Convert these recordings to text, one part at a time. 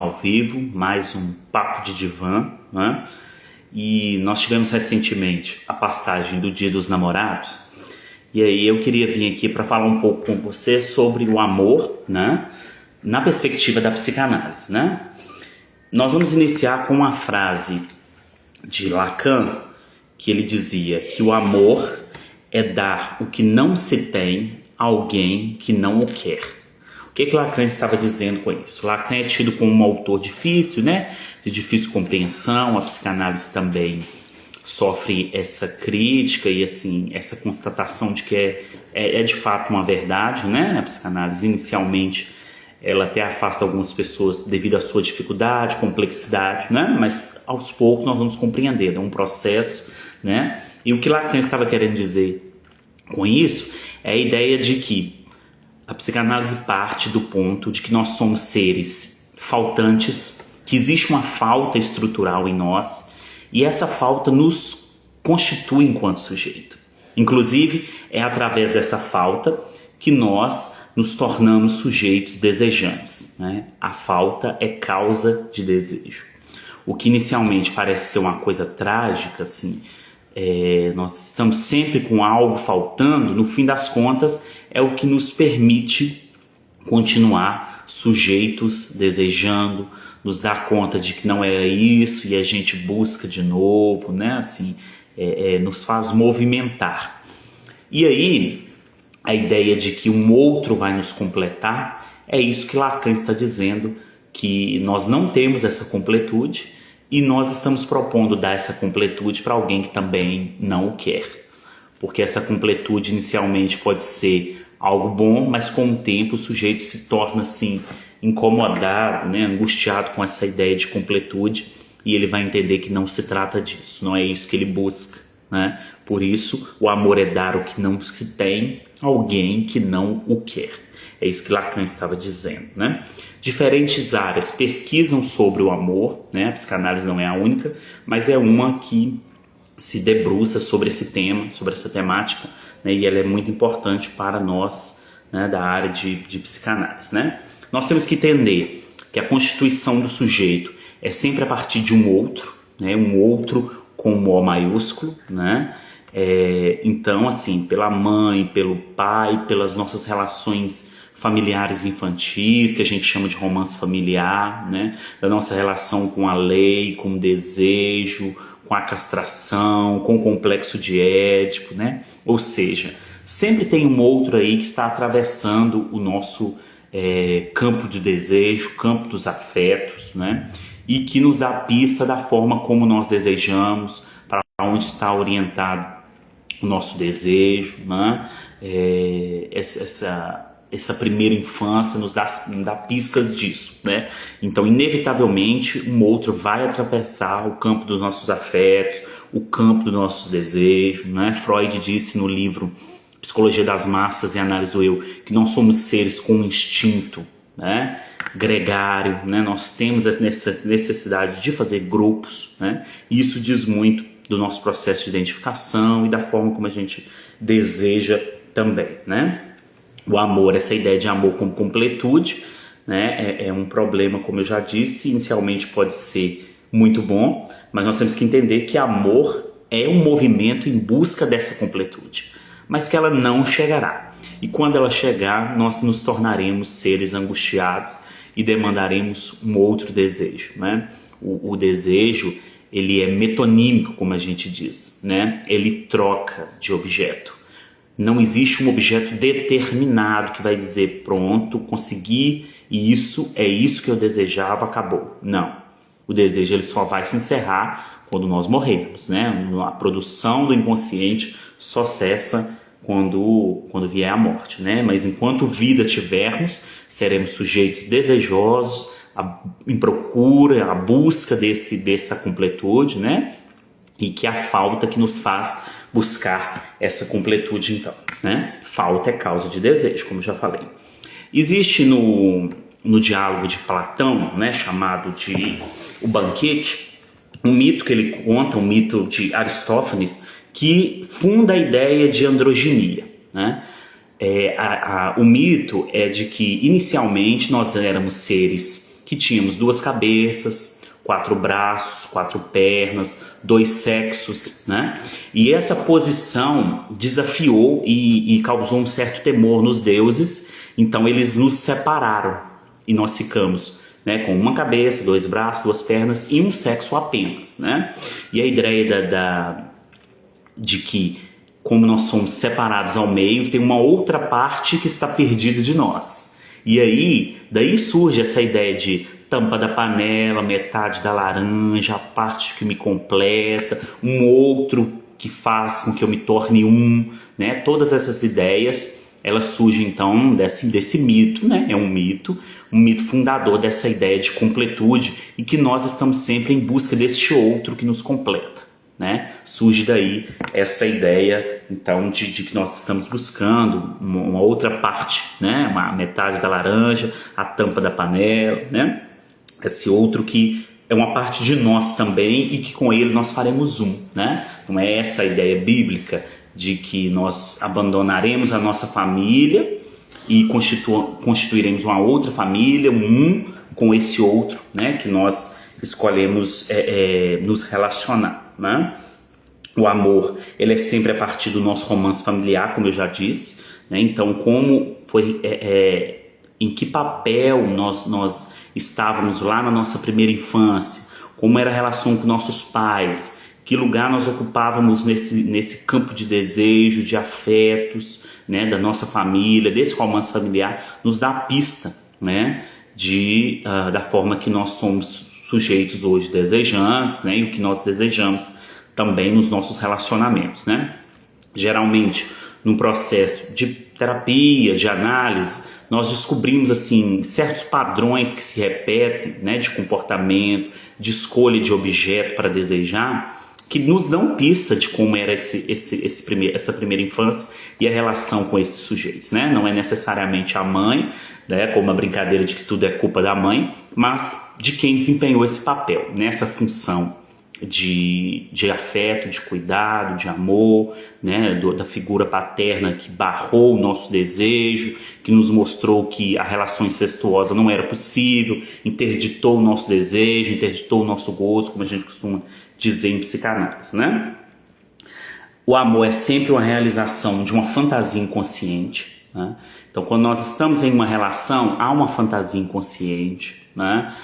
ao vivo, mais um Papo de Divã, né? E nós tivemos recentemente a passagem do Dia dos Namorados, e aí eu queria vir aqui para falar um pouco com você sobre o amor, né? Na perspectiva da psicanálise, né? Nós vamos iniciar com uma frase de Lacan, que ele dizia que o amor é dar o que não se tem a alguém que não o quer. O que Lacan estava dizendo com isso? Lacan é tido como um autor difícil, né? De difícil compreensão. A psicanálise também sofre essa crítica e assim, essa constatação de que é de fato uma verdade, né? A psicanálise inicialmente ela até afasta algumas pessoas devido à sua dificuldade, complexidade, né? Mas aos poucos nós vamos compreender, é um processo, né? E o que Lacan estava querendo dizer com isso é a ideia de que a psicanálise parte do ponto de que nós somos seres faltantes, que existe uma falta estrutural em nós e essa falta nos constitui enquanto sujeito. Inclusive, é através dessa falta que nós nos tornamos sujeitos desejantes, né? A falta é causa de desejo. O que inicialmente parece ser uma coisa trágica, assim, nós estamos sempre com algo faltando, no fim das contas é o que nos permite continuar sujeitos, desejando, nos dar conta de que não era isso e a gente busca de novo, né? Assim, nos faz movimentar. E aí, a ideia de que um outro vai nos completar, é isso que Lacan está dizendo, que nós não temos essa completude e nós estamos propondo dar essa completude para alguém que também não o quer. Porque essa completude inicialmente pode ser algo bom, mas com o tempo o sujeito se torna assim incomodado, né, angustiado com essa ideia de completude e ele vai entender que não se trata disso, não é isso que ele busca, né? Por isso o amor é dar o que não se tem a alguém que não o quer. É isso que Lacan estava dizendo, né? Diferentes áreas pesquisam sobre o amor, né? A psicanálise não é a única, mas é uma que se debruça sobre esse tema, sobre essa temática, né? E ela é muito importante para nós, né, da área de psicanálise, né? Nós temos que entender que a constituição do sujeito é sempre a partir de um outro, né? Um outro com O maiúsculo, né? Então, assim, pela mãe, pelo pai, pelas nossas relações familiares infantis, que a gente chama de romance familiar, né? Da nossa relação com a lei, com o desejo, com a castração, com o complexo de Édipo, né? Ou seja, sempre tem um outro aí que está atravessando o nosso campo de desejo, campo dos afetos, né? E que nos dá pista da forma como nós desejamos, para onde está orientado o nosso desejo, né? Essa primeira infância nos dá pistas disso, né? Então, inevitavelmente, um outro vai atravessar o campo dos nossos afetos, o campo dos nossos desejos, né? Freud disse no livro Psicologia das Massas e Análise do Eu que nós somos seres com um instinto, né, gregário, né? Nós temos essa necessidade de fazer grupos, né? E isso diz muito do nosso processo de identificação e da forma como a gente deseja também, né? O amor, essa ideia de amor como completude, né, é um problema, como eu já disse, inicialmente pode ser muito bom, mas nós temos que entender que amor é um movimento em busca dessa completude, mas que ela não chegará. E quando ela chegar, nós nos tornaremos seres angustiados e demandaremos um outro desejo, né? O desejo, ele é metonímico, como a gente diz, né? Ele troca de objeto. Não existe um objeto determinado que vai dizer, pronto, consegui, e isso é isso que eu desejava, acabou. Não. O desejo ele só vai se encerrar quando nós morrermos, né? A produção do inconsciente só cessa quando vier a morte, né? Mas enquanto vida tivermos, seremos sujeitos desejosos, em procura, a busca dessa completude, né? E que a falta que nos faz buscar essa completude, então, né? Falta é causa de desejo, como já falei. Existe no diálogo de Platão, né, chamado de O Banquete, um mito que ele conta, um mito de Aristófanes, que funda a ideia de androginia, né? O mito é de que inicialmente nós éramos seres que tínhamos 2 cabeças, 4 braços, 4 pernas, 2 sexos, né? E essa posição desafiou e causou um certo temor nos deuses, então eles nos separaram e nós ficamos, né, com uma cabeça, 2 braços, 2 pernas e um sexo apenas, né? E a ideia de que, como nós somos separados ao meio, tem uma outra parte que está perdida de nós. E aí, daí surge essa ideia de tampa da panela, metade da laranja, a parte que me completa, um outro que faz com que eu me torne um, né? Todas essas ideias, elas surgem então desse mito, né? É um mito fundador dessa ideia de completude e que nós estamos sempre em busca deste outro que nos completa, né? Surge daí essa ideia então de que nós estamos buscando uma outra parte, né? Uma metade da laranja, a tampa da panela, né? Esse outro que é uma parte de nós também e que com ele nós faremos um, né? Não é essa a ideia bíblica de que nós abandonaremos a nossa família e constituiremos uma outra família, um com esse outro, né? Que nós escolhemos nos relacionar, né? O amor, ele é sempre a partir do nosso romance familiar, como eu já disse, né? Então, como foi, em que papel nós estávamos lá na nossa primeira infância, como era a relação com nossos pais, que lugar nós ocupávamos nesse campo de desejo, de afetos, né, da nossa família, desse romance familiar, nos dá a pista, né, da forma que nós somos sujeitos hoje desejantes, né, e o que nós desejamos também nos nossos relacionamentos, né. Geralmente, num processo de terapia, de análise, nós descobrimos assim certos padrões que se repetem, né, de comportamento, de escolha de objeto para desejar, que nos dão pista de como era essa primeira infância e a relação com esses sujeitos, né? Não é necessariamente a mãe, né, como a brincadeira de que tudo é culpa da mãe, mas de quem desempenhou esse papel, nessa função de afeto, de cuidado, de amor, né, da figura paterna que barrou o nosso desejo, que nos mostrou que a relação incestuosa não era possível, interditou o nosso desejo, interditou o nosso gozo, como a gente costuma dizer em psicanálise, né? O amor é sempre uma realização de uma fantasia inconsciente, né? Então, quando nós estamos em uma relação, há uma fantasia inconsciente, né?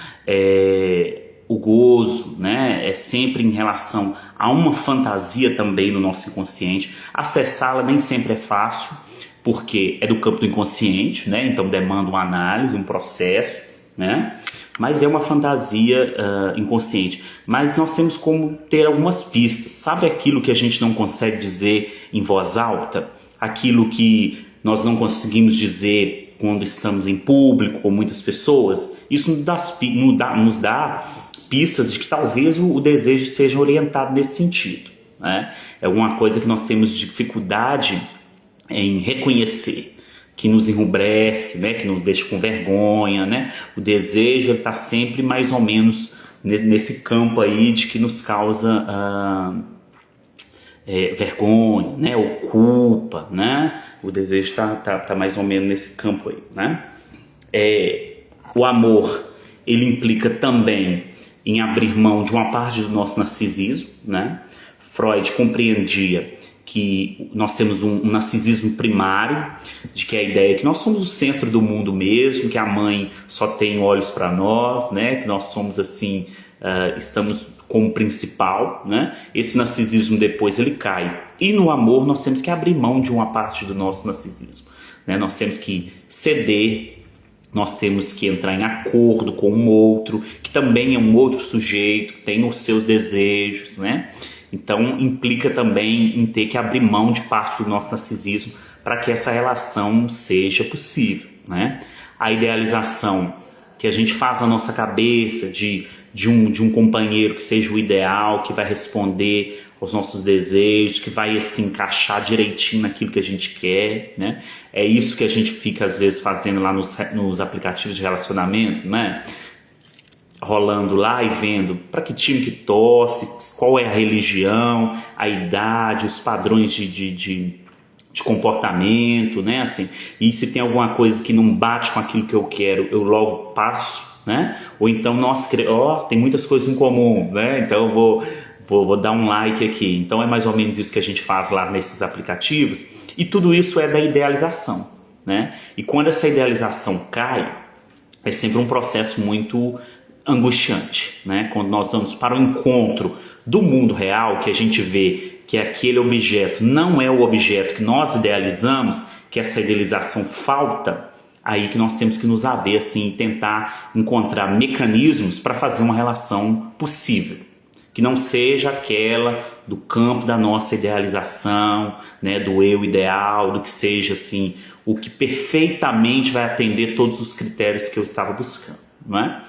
O gozo, né, é sempre em relação a uma fantasia também no nosso inconsciente. Acessá-la nem sempre é fácil, porque é do campo do inconsciente, né? Então demanda uma análise, um processo, né? Mas é uma fantasia inconsciente. Mas nós temos como ter algumas pistas. Sabe aquilo que a gente não consegue dizer em voz alta? Aquilo que nós não conseguimos dizer quando estamos em público com muitas pessoas? Isso nos dá pistas de que talvez o desejo seja orientado nesse sentido, né? É alguma coisa que nós temos dificuldade em reconhecer, que nos enrubrece, né? Que nos deixa com vergonha, né? O desejo está sempre mais ou menos nesse campo aí de que nos causa vergonha, né? Ou culpa, né? O desejo está mais ou menos nesse campo aí, né? O amor, ele implica também em abrir mão de uma parte do nosso narcisismo, né? Freud compreendia que nós temos um narcisismo primário, de que a ideia é que nós somos o centro do mundo mesmo, que a mãe só tem olhos para nós, né? Que nós somos assim, estamos como principal, né? Esse narcisismo depois ele cai. E no amor nós temos que abrir mão de uma parte do nosso narcisismo, né? Nós temos que ceder, nós temos que entrar em acordo com um outro, que também é um outro sujeito, que tem os seus desejos, né? Então implica também em ter que abrir mão de parte do nosso narcisismo para que essa relação seja possível, né? A idealização que a gente faz na nossa cabeça de um companheiro que seja o ideal, que vai responder aos nossos desejos, que vai assim encaixar direitinho naquilo que a gente quer, né? É isso que a gente fica às vezes fazendo lá nos aplicativos de relacionamento, né? Rolando lá e vendo para que time que torce, qual é a religião, a idade, os padrões de comportamento, né? Assim, e se tem alguma coisa que não bate com aquilo que eu quero, eu logo passo, né? Ou então, nossa, tem muitas coisas em comum, né? Então eu vou dar um like aqui. Então é mais ou menos isso que a gente faz lá nesses aplicativos. E tudo isso é da idealização, né? E quando essa idealização cai, é sempre um processo muito angustiante, né? Quando nós vamos para o encontro do mundo real, que a gente vê que aquele objeto não é o objeto que nós idealizamos, que essa idealização falta, aí que nós temos que nos haver assim, e tentar encontrar mecanismos para fazer uma relação possível, que não seja aquela do campo da nossa idealização, né, do eu ideal, do que seja assim, o que perfeitamente vai atender todos os critérios que eu estava buscando, não é?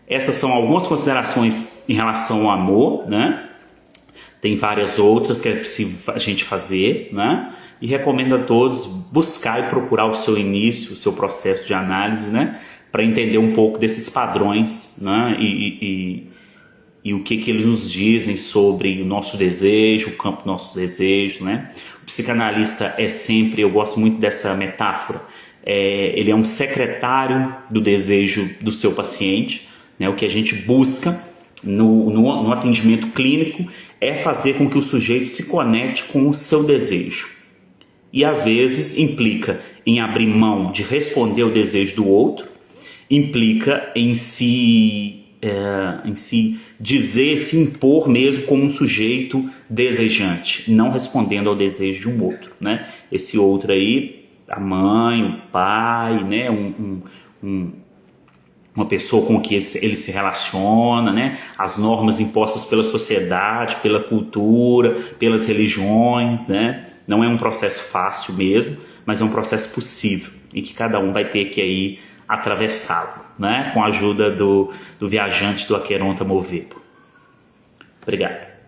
Essas são algumas considerações em relação ao amor, né? Tem várias outras que é possível a gente fazer, né? E recomendo a todos buscar e procurar o seu início, o seu processo de análise, né? Para entender um pouco desses padrões, né? E o que eles nos dizem sobre o nosso desejo, o campo do nosso desejo, né? O psicanalista é sempre, eu gosto muito dessa metáfora, ele é um secretário do desejo do seu paciente, né? O que a gente busca no atendimento clínico é fazer com que o sujeito se conecte com o seu desejo. E às vezes implica em abrir mão de responder ao desejo do outro, implica em se dizer, se impor mesmo como um sujeito desejante, não respondendo ao desejo de um outro, né? Esse outro aí, a mãe, o pai, né? Uma pessoa com que ele se relaciona, né? As normas impostas pela sociedade, pela cultura, pelas religiões, né? Não é um processo fácil mesmo, mas é um processo possível e que cada um vai ter que aí atravessá-lo, né? Com a ajuda do viajante do Aqueronta Movebo. Obrigado.